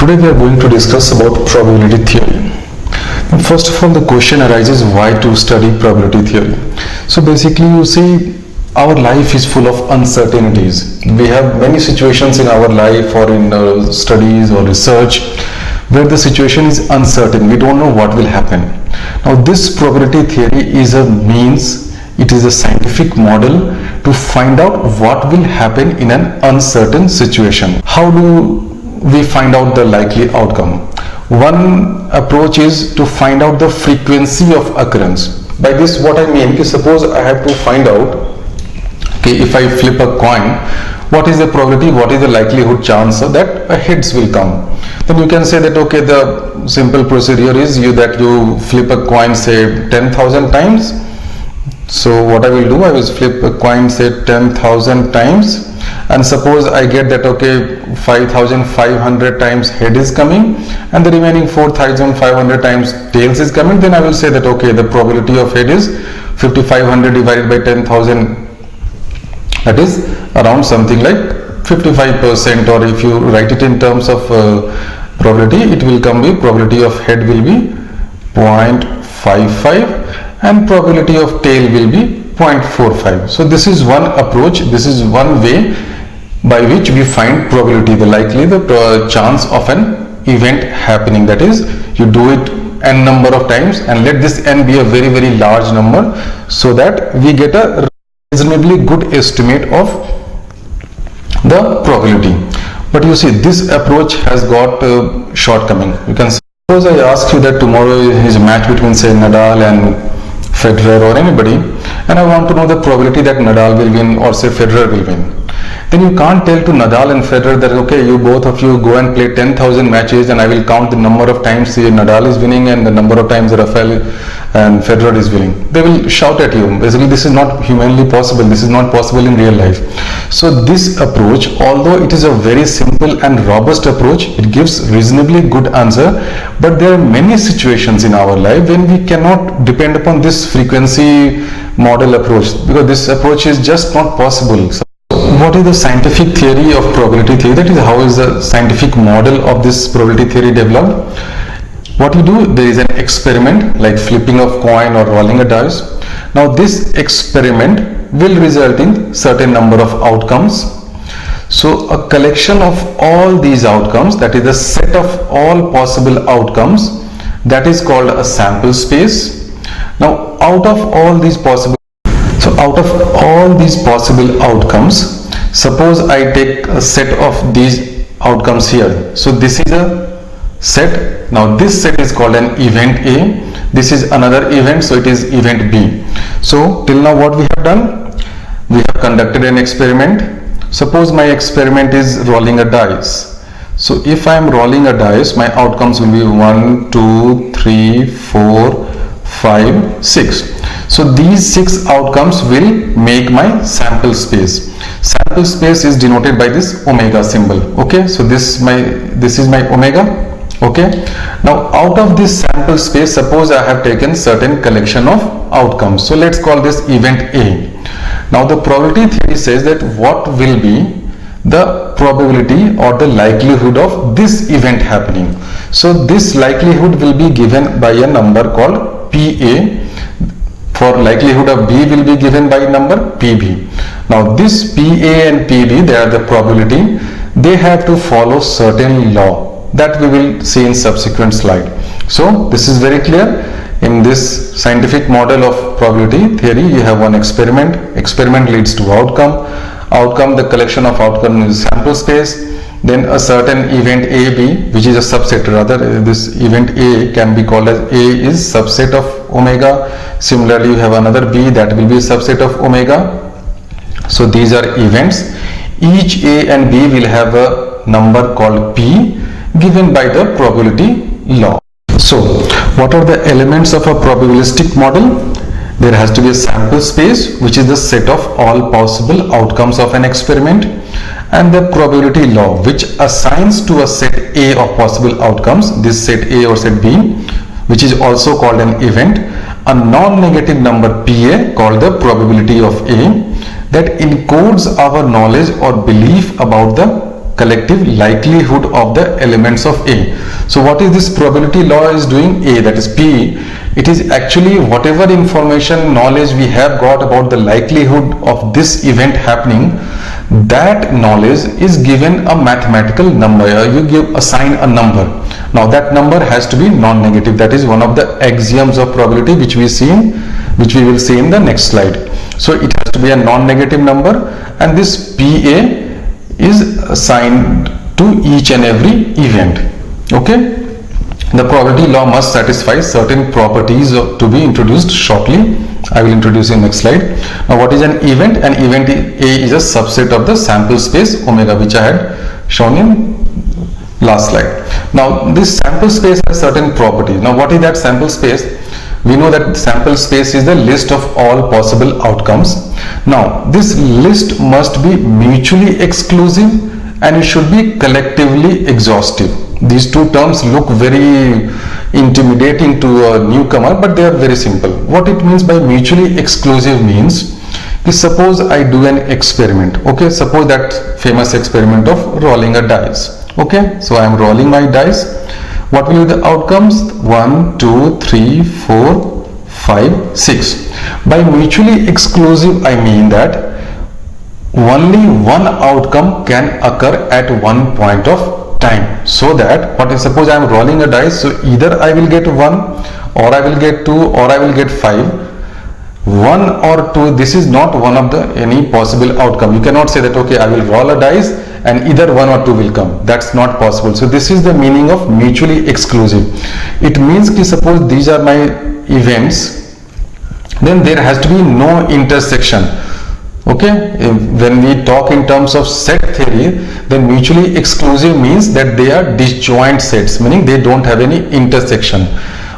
Today we are going to discuss about probability theory. First of all, the question arises, why to study probability theory? So basically, you see, our life is full of uncertainties. We have many situations in our life or in studies or research where the situation is uncertain. We don't know what will happen. Now this probability theory is a means, it is a scientific model to find out what will happen in an uncertain situation. How do we find out the likely outcome? One approach is to find out the frequency of occurrence. By this what I mean is, suppose I have to find out, okay, if I flip a coin, what is the probability, what is the likelihood chance that a heads will come? Then you can say that, okay, the simple procedure is that you flip a coin say 10,000 times. So what I will do, I will flip a coin say 10,000 times, and suppose I get that, okay, 5,500 times head is coming and the remaining 4,500 times tails is coming. Then I will say that, okay, the probability of head is 5,500 divided by 10,000, that is around something like 55%, or if you write it in terms of probability, it will come with probability of head will be 0.55 and probability of tail will be 0.45. So this is one approach, this is one way by which we find probability, the chance of an event happening. That is, you do it n number of times and let this n be a very, very large number so that we get a reasonably good estimate of the probability. But you see, this approach has got a shortcoming. You can suppose I ask you that tomorrow is a match between say Nadal and Federer or anybody, and I want to know the probability that Nadal will win or say Federer will win. Then you can't tell to Nadal and Federer that, okay, you both of you go and play 10,000 matches and I will count the number of times Nadal is winning and the number of times Rafael and Federer is winning. They will shout at you. Basically, this is not humanly possible. This is not possible in real life. So this approach, although it is a very simple and robust approach, it gives reasonably good answer, but there are many situations in our life when we cannot depend upon this frequency model approach, because this approach is just not possible. So what is the scientific theory of probability theory? That is, how is the scientific model of this probability theory developed? What you do, there is an experiment like flipping of coin or rolling a dice. Now this experiment will result in certain number of outcomes. So a collection of all these outcomes, that is the set of all possible outcomes, that is called a sample space. Now out of all these possible outcomes, suppose I take a set of these outcomes here. So this is a set. Now this set is called an event A. This is another event, so it is event B. So till now what we have done? We have conducted an experiment. Suppose my experiment is rolling a dice. So if I am rolling a dice, my outcomes will be 1, 2, 3, 4, 5, 6. So these 6 outcomes will make my sample space. Sample space is denoted by this omega symbol. Okay, so this is my omega. Okay, now out of this sample space, suppose I have taken certain collection of outcomes. So let's call this event A. Now the probability theory says that what will be the probability or the likelihood of this event happening. So this likelihood will be given by a number called PA. For likelihood of B will be given by number PB. Now this PA and PB, they are the probability. They have to follow certain law that we will see in subsequent slide. So this is very clear. In this scientific model of probability theory, you have one experiment. Experiment leads to outcome. Outcome, the collection of outcome is sample space. Then a certain event AB, which is a subset, rather this event A can be called as A is subset of omega. Similarly, you have another B that will be a subset of omega. So these are events. Each A and B will have a number called P given by the probability law. So what are the elements of a probabilistic model? There has to be a sample space, which is the set of all possible outcomes of an experiment, and the probability law, which assigns to a set A of possible outcomes, this set A or set B, which is also called an event, a non-negative number PA called the probability of A, that encodes our knowledge or belief about the collective likelihood of the elements of A. So what is this probability law is doing? A, that is P, it is actually whatever information knowledge we have got about the likelihood of this event happening, that knowledge is given a mathematical number. You assign a number. Now that number has to be non-negative. That is one of the axioms of probability which we will see in the next slide. So it has to be a non-negative number, and this PA is assigned to each and every event. Okay. The probability law must satisfy certain properties to be introduced shortly. I will introduce in next slide. Now what is an event? An event A is a subset of the sample space omega, which I had shown in last slide. Now this sample space has certain properties. Now what is that sample space? We know that sample space is the list of all possible outcomes. Now this list must be mutually exclusive and it should be collectively exhaustive. These two terms look very intimidating to a newcomer, but they are very simple. What it means by mutually exclusive means, suppose I do an experiment. Okay, suppose that famous experiment of rolling a dice. Okay, so I am rolling my dice. What will be the outcomes? 1, 2, 3, 4, 5, 6. By mutually exclusive, I mean that only one outcome can occur at one point of time. So that, suppose I am rolling a dice, so either I will get 1 or I will get 2 or I will get 5. 1 or 2, this is not one of the any possible outcome. You cannot say that okay, I will roll a dice and either 1 or 2 will come. That's not possible. So this is the meaning of mutually exclusive. It means that suppose these are my events, then there has to be no intersection. Okay, when we talk in terms of set theory, then mutually exclusive means that they are disjoint sets, meaning they don't have any intersection.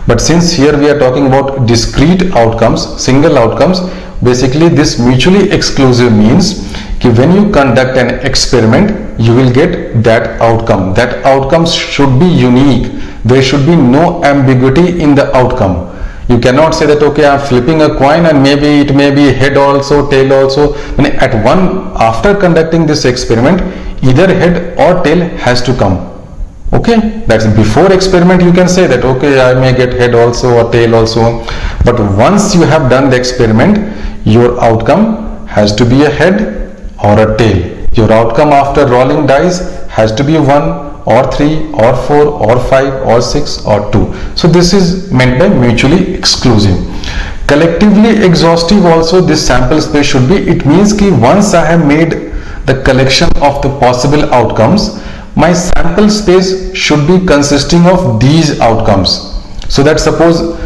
But since here we are talking about discrete outcomes, single outcomes, basically this mutually exclusive means that when you conduct an experiment, you will get that outcome. That outcome should be unique. There should be no ambiguity in the outcome. You cannot say that okay, I am flipping a coin and maybe it may be head also, tail also. After conducting this experiment, either head or tail has to come. Okay, that's before experiment you can say that okay, I may get head also or tail also. But once you have done the experiment, your outcome has to be a head or a tail. Your outcome after rolling dice has to be 1 or 3 or 4 or 5 or 6 or 2. So this is meant by mutually exclusive. Collectively exhaustive also, this sample space should be, it means that once I have made the collection of the possible outcomes, my sample space should be consisting of these outcomes. So that suppose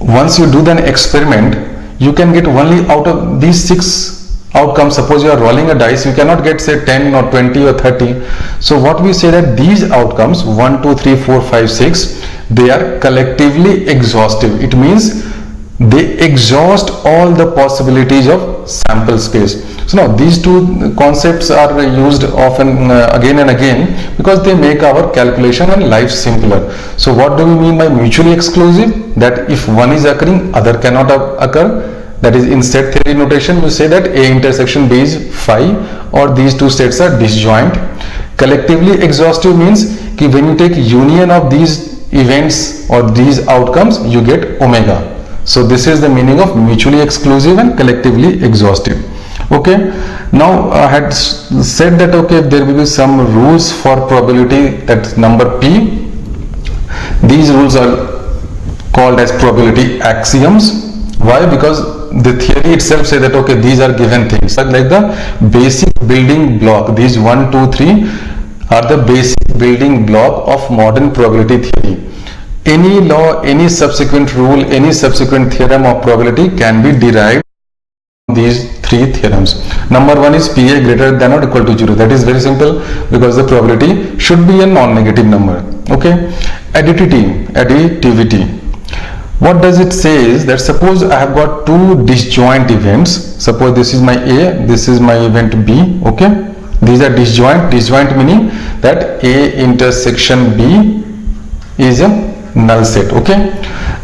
once you do the experiment, you can get only out of these 6 outcomes. Suppose you are rolling a dice, you cannot get say 10 or 20 or 30. So what we say that these outcomes 1, 2, 3, 4, 5, 6, they are collectively exhaustive. It means they exhaust all the possibilities of sample space. So now these two concepts are used often again and again because they make our calculation and life simpler. So what do we mean by mutually exclusive? That if one is occurring, other cannot occur. That is, in set theory notation, we say that A intersection B is phi, or these two sets are disjoint. Collectively exhaustive means that when you take union of these events or these outcomes, you get omega. So this is the meaning of mutually exclusive and collectively exhaustive. Okay. Now I had said that okay, there will be some rules for probability, that's number P. These rules are called as probability axioms. Why? Because the theory itself says that okay, these are given things like the basic building block. These 1, 2, 3 are the basic building block of modern probability theory. Any law, any subsequent rule, any subsequent theorem of probability can be derived from these 3 theorems. Number 1 is PA greater than or equal to 0. That is very simple because the probability should be a non-negative number. Okay. Additivity. What does it say is that suppose I have got 2 disjoint events. Suppose this is my A, this is my event B. Okay. These are disjoint. Disjoint meaning that A intersection B is a null set. Okay.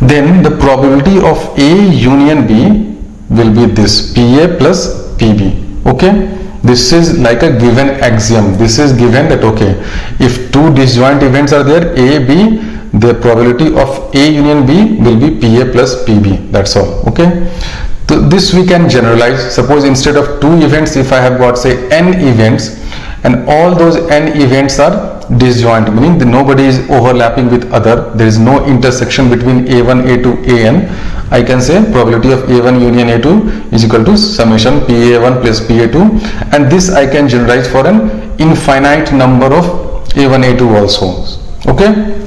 Then the probability of A union B will be this PA plus PB. Okay. This is like a given axiom. This is given that okay, if two disjoint events are there, A, B, the probability of A union B will be PA plus PB. That's all. Okay. So this we can generalize. Suppose instead of two events, if I have got say n events, and all those n events are disjoint, meaning nobody is overlapping with other, there is no intersection between A1, A2, An, I can say probability of A1 union A2 is equal to summation PA1 plus PA2, and this I can generalize for an infinite number of A1, A2 also. Okay.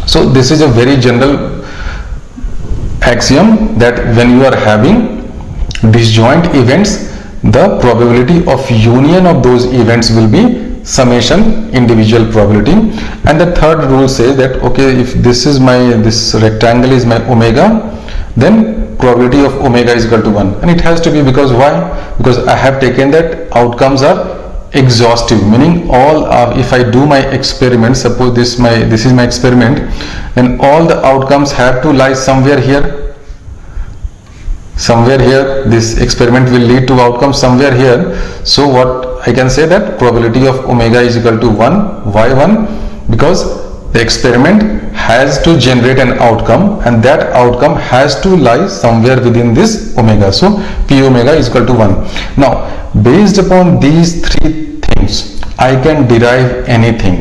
So this is a very general axiom that when you are having disjoint events, the probability of union of those events will be summation individual probability. And the third rule says that okay, if this rectangle is my omega, then probability of omega is equal to 1, and it has to be, because why? Because I have taken that outcomes are exhaustive, meaning all if I do my experiment, suppose this is my experiment, then all the outcomes have to lie somewhere here. This experiment will lead to outcomes somewhere here. So what I can say, that probability of omega is equal to 1. Why 1? Because the experiment has to generate an outcome, and that outcome has to lie somewhere within this omega. So P omega is equal to 1. Now based upon these three things, I can derive anything.